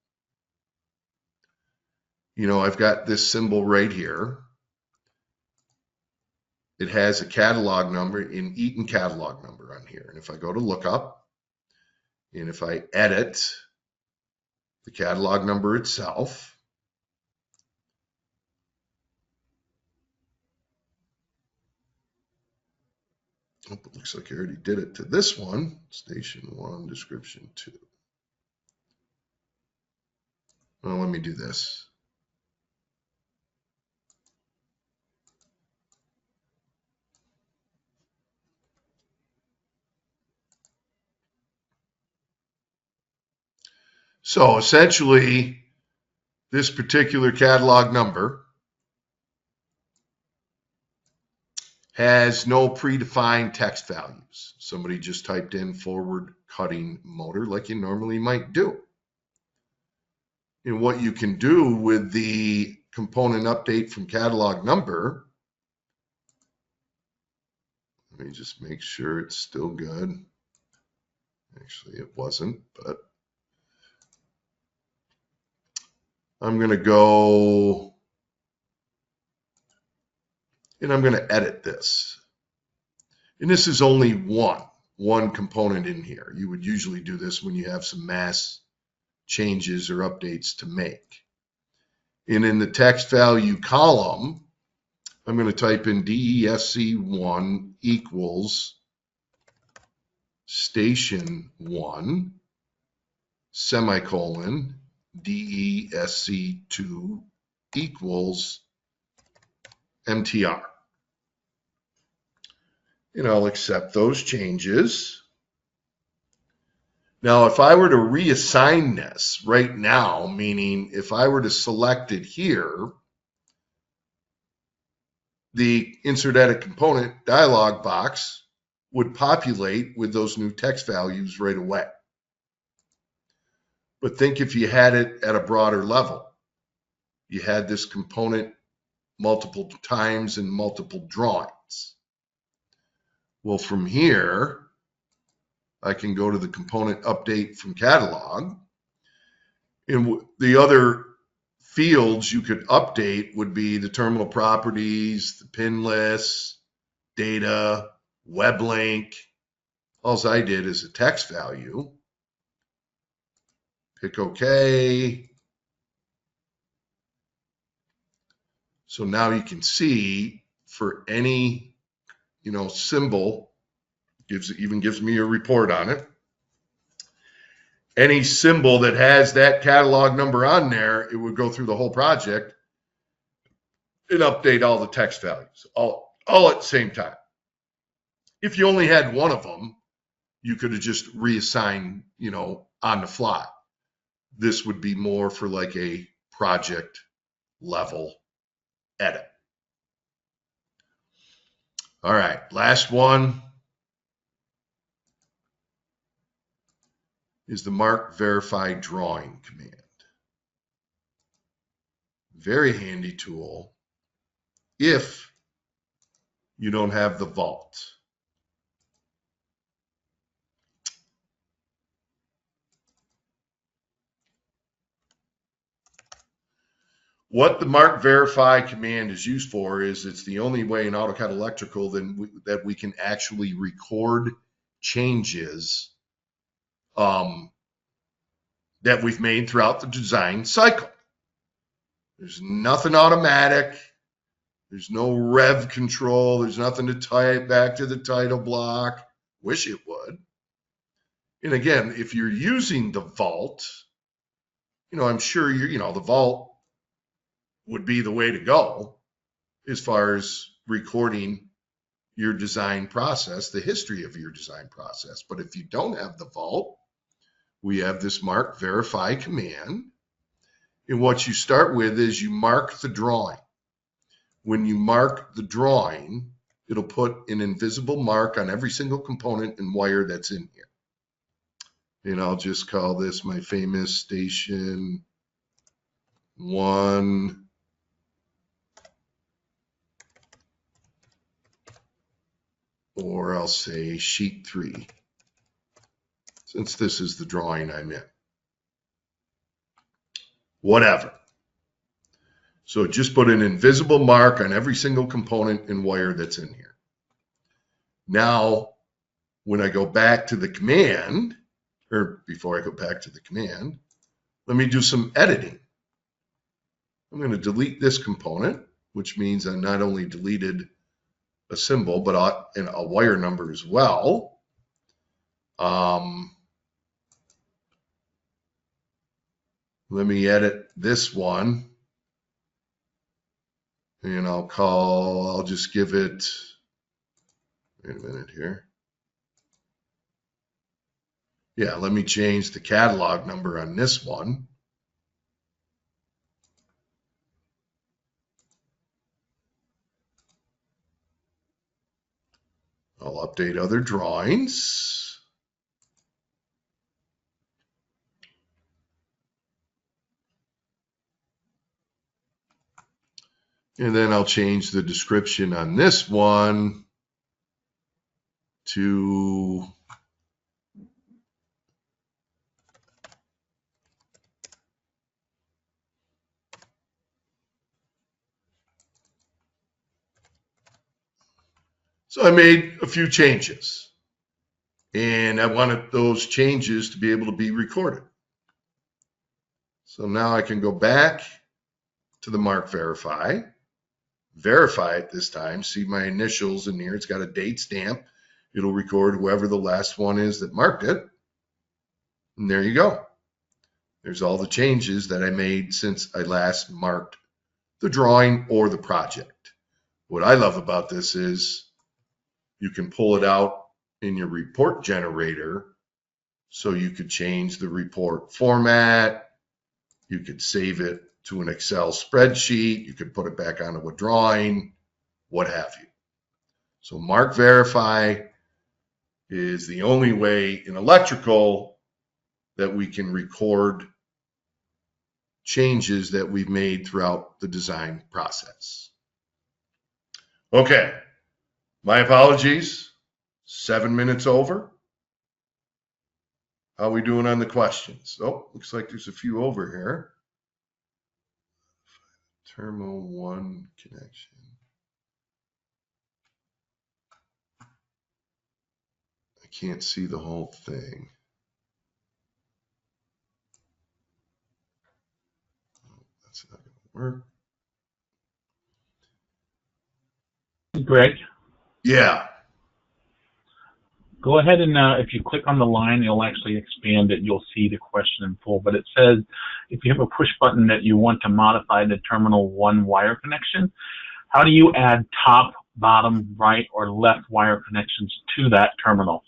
I've got this symbol right here. It has a catalog number, an Eaton catalog number on here. And if I go to lookup, and if I edit the catalog number itself, oh, it looks like I already did it to this one, station 1, description 2. Well, let me do this. So essentially, this particular catalog number has no predefined text values. Somebody just typed in forward cutting motor like you normally might do. And what you can do with the component update from catalog number, let me just make sure it's still good. Actually, it wasn't, but I'm going to go and I'm going to edit this. And this is only one component in here. You would usually do this when you have some mass changes or updates to make. And in the text value column, I'm going to type in DESC1 equals station 1 semicolon DESC2 equals MTR. And I'll accept those changes. Now, if I were to reassign this right now, meaning if I were to select it here, the insert edit component dialog box would populate with those new text values right away. But think if you had it at a broader level. You had this component multiple times in multiple drawings. Well, from here, I can go to the component update from catalog. And the other fields you could update would be the terminal properties, the pin lists, data, web link. All I did is a text value. Pick OK. So now you can see for any, symbol, even gives me a report on it. Any symbol that has that catalog number on there, it would go through the whole project and update all the text values, all at the same time. If you only had one of them, you could have just reassigned, on the fly. This would be more for like a project level edit. All right, last one is the mark verify drawing command. Very handy tool if you don't have the vault. What the mark verify command is used for is it's the only way in AutoCAD Electrical that we can actually record changes that we've made throughout the design cycle. There's nothing automatic. There's no rev control. There's nothing to tie it back to the title block. Wish it would. And again, if you're using the vault, I'm sure the vault would be the way to go as far as recording your design process, the history of your design process. But if you don't have the vault, we have this mark verify command. And what you start with is you mark the drawing. When you mark the drawing, it'll put an invisible mark on every single component and wire that's in here. And I'll just call this my famous station 1. Or I'll say sheet 3, since this is the drawing I'm in. Whatever. So just put an invisible mark on every single component and wire that's in here. Now, when I go back to the command, or before I go back to the command, let me do some editing. I'm going to delete this component, which means I not only deleted a symbol, but a wire number as well. Let me edit this one. And I'll just give it, wait a minute here. Yeah, let me change the catalog number on this one. I'll update other drawings. And then I'll change the description on this one to so I made a few changes, and I wanted those changes to be able to be recorded. So now I can go back to the mark verify it this time. See my initials in here. It's got a date stamp. It'll record whoever the last one is that marked it. And there you go. There's all the changes that I made since I last marked the drawing or the project. What I love about this is you can pull it out in your report generator, so you could change the report format. You could save it to an Excel spreadsheet. You could put it back onto a drawing, what have you. So mark verify is the only way in electrical that we can record changes that we've made throughout the design process. Okay, my apologies, 7 minutes over. How are we doing on the questions? Oh, looks like there's a few over here. Terminal 1 connection. I can't see the whole thing. That's not going to work. Greg, Yeah. go ahead and if you click on the line, it'll actually expand it. You'll see the question in full. But it says if you have a push button that you want to modify the terminal 1 wire connection, how do you add top, bottom, right, or left wire connections to that terminal?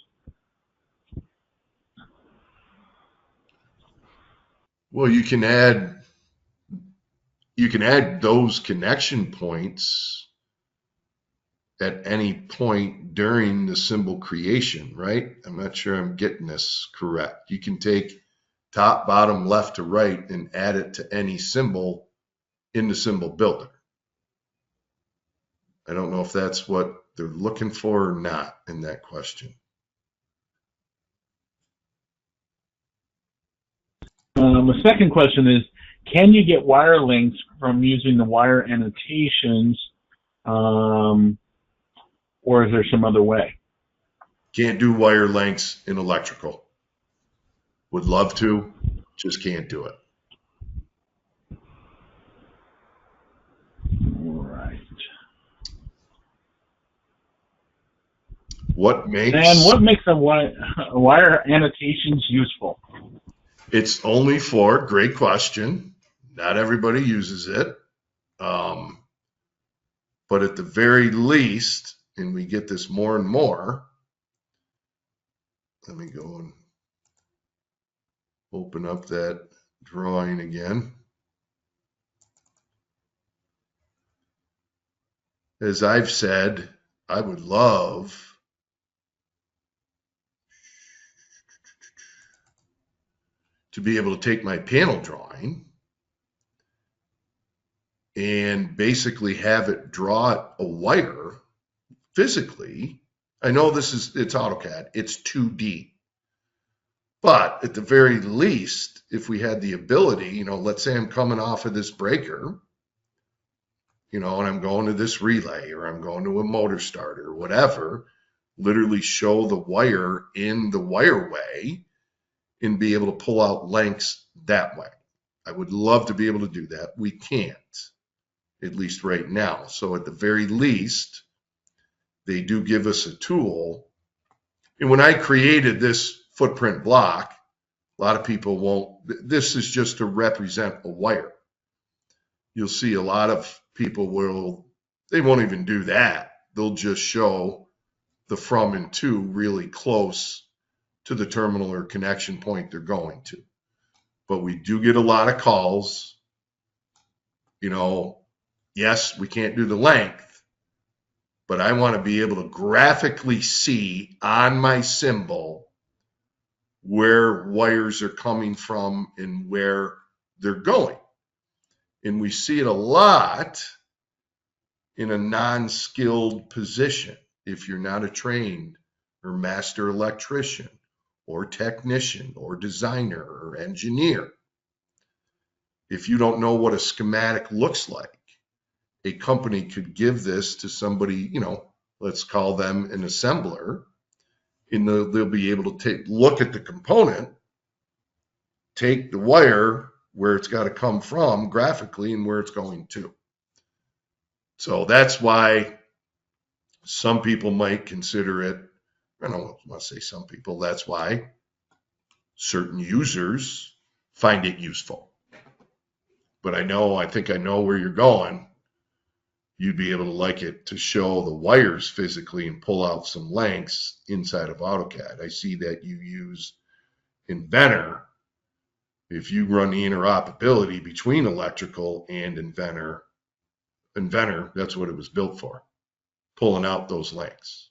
Well, you can add those connection points at any point during the symbol creation, right? I'm not sure I'm getting this correct. You can take top, bottom, left to right and add it to any symbol in the symbol builder. I don't know if that's what they're looking for or not in that question. The second question is, can you get wire links from using the wire annotations, or is there some other way? Can't do wire lengths in electrical. Would love to, just can't do it. Right. What makes a wire annotations useful? It's only for, great question. Not everybody uses it. But at the very least, and we get this more and more, let me go and open up that drawing again. As I've said, I would love to be able to take my panel drawing and basically have it draw a wire physically. I know it's AutoCAD, it's 2D. But at the very least, if we had the ability, let's say I'm coming off of this breaker, and I'm going to this relay or I'm going to a motor starter or whatever, literally show the wire in the wireway and be able to pull out lengths that way. I would love to be able to do that. We can't, at least right now. So at the very least, they do give us a tool. And when I created this footprint block, a lot of people won't, this is just to represent a wire. You'll see a lot of people they won't even do that. They'll just show the from and to really close to the terminal or connection point they're going to. But we do get a lot of calls, yes, we can't do the length, but I want to be able to graphically see on my symbol where wires are coming from and where they're going. And we see it a lot in a non-skilled position. If you're not a trained or master electrician or technician or designer or engineer, if you don't know what a schematic looks like, a company could give this to somebody, let's call them an assembler, and they'll be able to look at the component, take the wire where it's got to come from graphically and where it's going to. So that's why some people might consider it, I don't want to say some people, that's why certain users find it useful. But I think I know where you're going. You'd be able to like it to show the wires physically and pull out some lengths inside of AutoCAD. I see that you use Inventor. If you run the interoperability between electrical and Inventor, that's what it was built for, pulling out those lengths.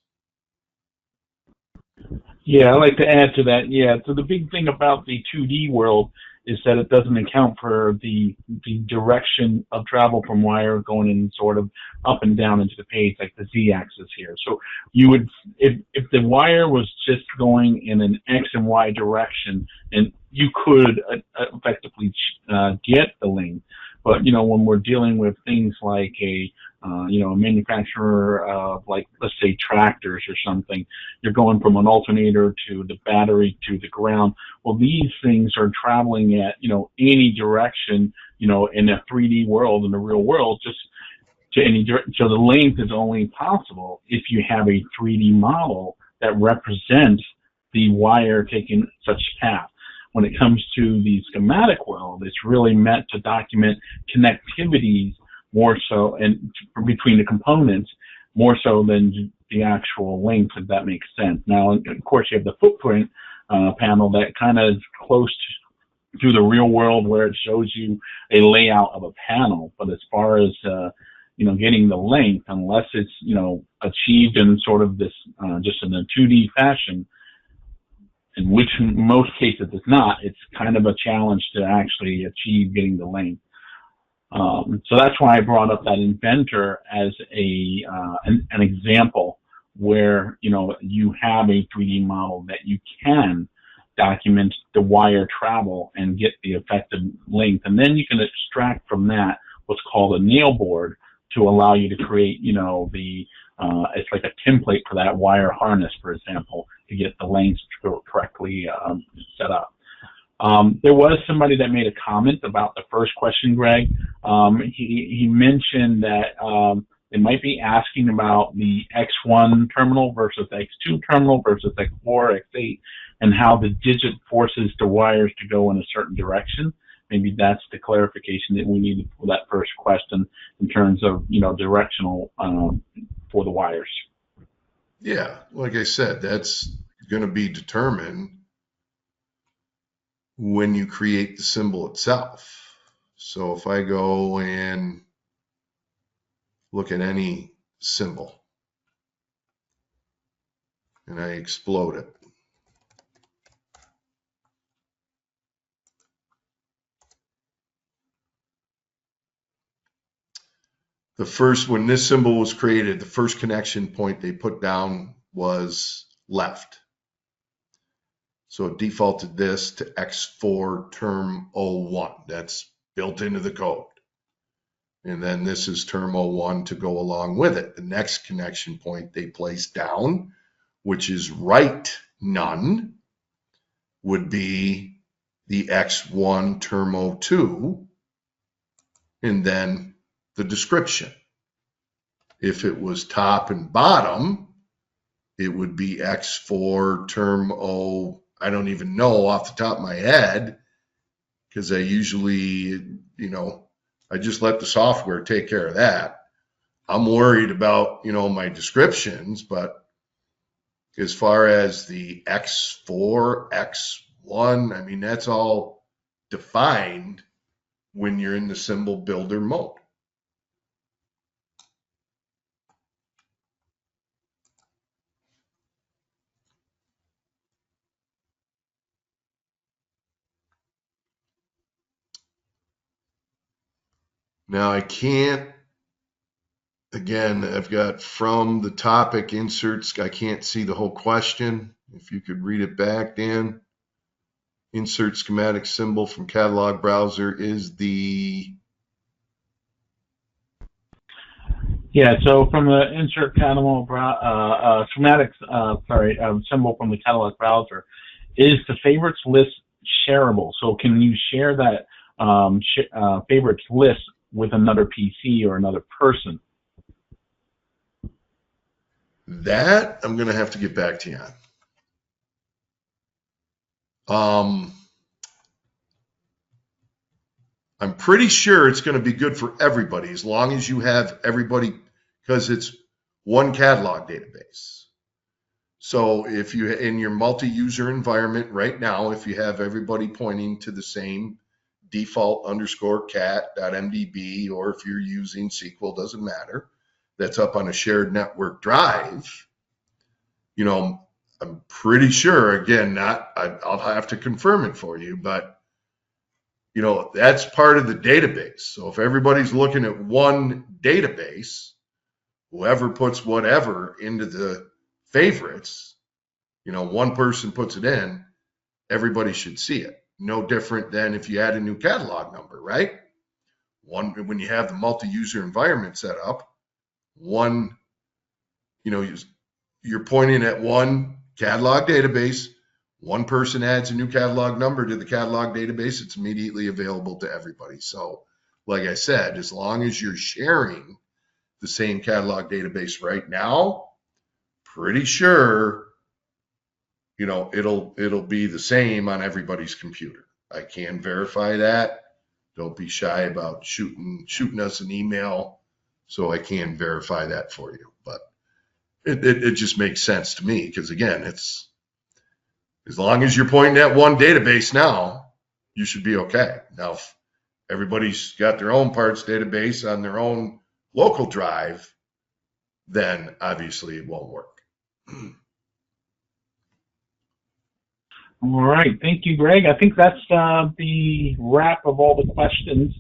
Yeah, I'd like to add to that. Yeah, so the big thing about the 2D world is that it doesn't account for the direction of travel from wire going in sort of up and down into the page, like the z-axis here. So you would, if the wire was just going in an x and y direction, and you could effectively get the length. But when we're dealing with things like a manufacturer of, like, let's say tractors or something, you're going from an alternator to the battery to the ground. Well, these things are traveling at any direction in a 3D world, in the real world, just to any direction. So the length is only possible if you have a 3D model that represents the wire taking such path. When it comes to the schematic world, it's really meant to document connectivities more so, and between the components, more so than the actual length, if that makes sense. Now, of course, you have the footprint panel that kind of is close to the real world, where it shows you a layout of a panel. But as far as getting the length, unless it's achieved in sort of this just in a 2D fashion, in which in most cases it's not, it's kind of a challenge to actually achieve getting the length. So that's why I brought up that inventor as an example where you have a 3D model that you can document the wire travel and get the effective length, and then you can extract from that what's called a nail board to allow you to create it's like a template for that wire harness, for example, to get the lengths correctly set up. There was somebody that made a comment about the first question, Greg. He mentioned that they might be asking about the X1 terminal versus X2 terminal versus X4, X8, and how the digit forces the wires to go in a certain direction. Maybe that's the clarification that we needed for that first question in terms of, directional for the wires. Yeah, like I said, that's going to be determined when you create the symbol itself. So if I go and look at any symbol and I explode it, when this symbol was created, the first connection point they put down was left. So it defaulted this to X4 term 01. That's built into the code. And then this is term 01 to go along with it. The next connection point they placed down, which is right none, would be the X1 term 02, and then the description. If it was top and bottom, it would be X4 term 0. I don't even know off the top of my head, because I usually, I just let the software take care of that. I'm worried about, my descriptions, but as far as the X4, X1, I mean, that's all defined when you're in the symbol builder mode. Now I can't, again, I've got from the topic inserts, I can't see the whole question. If you could read it back, Dan. Insert schematic symbol from catalog browser is the... Yeah, so from the insert catalog symbol from the catalog browser, is the favorites list shareable? So can you share that favorites list with another PC or another person? That I'm going to have to get back to you on. I'm pretty sure it's going to be good for everybody as long as you have everybody, because it's one catalog database. So if you, in your multi-user environment right now, if you have everybody pointing to the same default _cat.mdb, or if you're using SQL, doesn't matter, that's up on a shared network drive, I'm pretty sure, again, I'll have to confirm it for you, but that's part of the database. So if everybody's looking at one database, whoever puts whatever into the favorites, one person puts it in, everybody should see it. No different than if you add a new catalog number, right? When you have the multi-user environment set up, you're pointing at one catalog database. One person adds a new catalog number to the catalog database, it's immediately available to everybody. So, like I said, as long as you're sharing the same catalog database right now, pretty sure, it'll be the same on everybody's computer. I can verify that. Don't be shy about shooting us an email so I can verify that for you. But it just makes sense to me because, again, it's as long as you're pointing at one database now, you should be okay. Now, if everybody's got their own parts database on their own local drive, then obviously it won't work. All right. Thank you, Greg. I think that's the wrap of all the questions.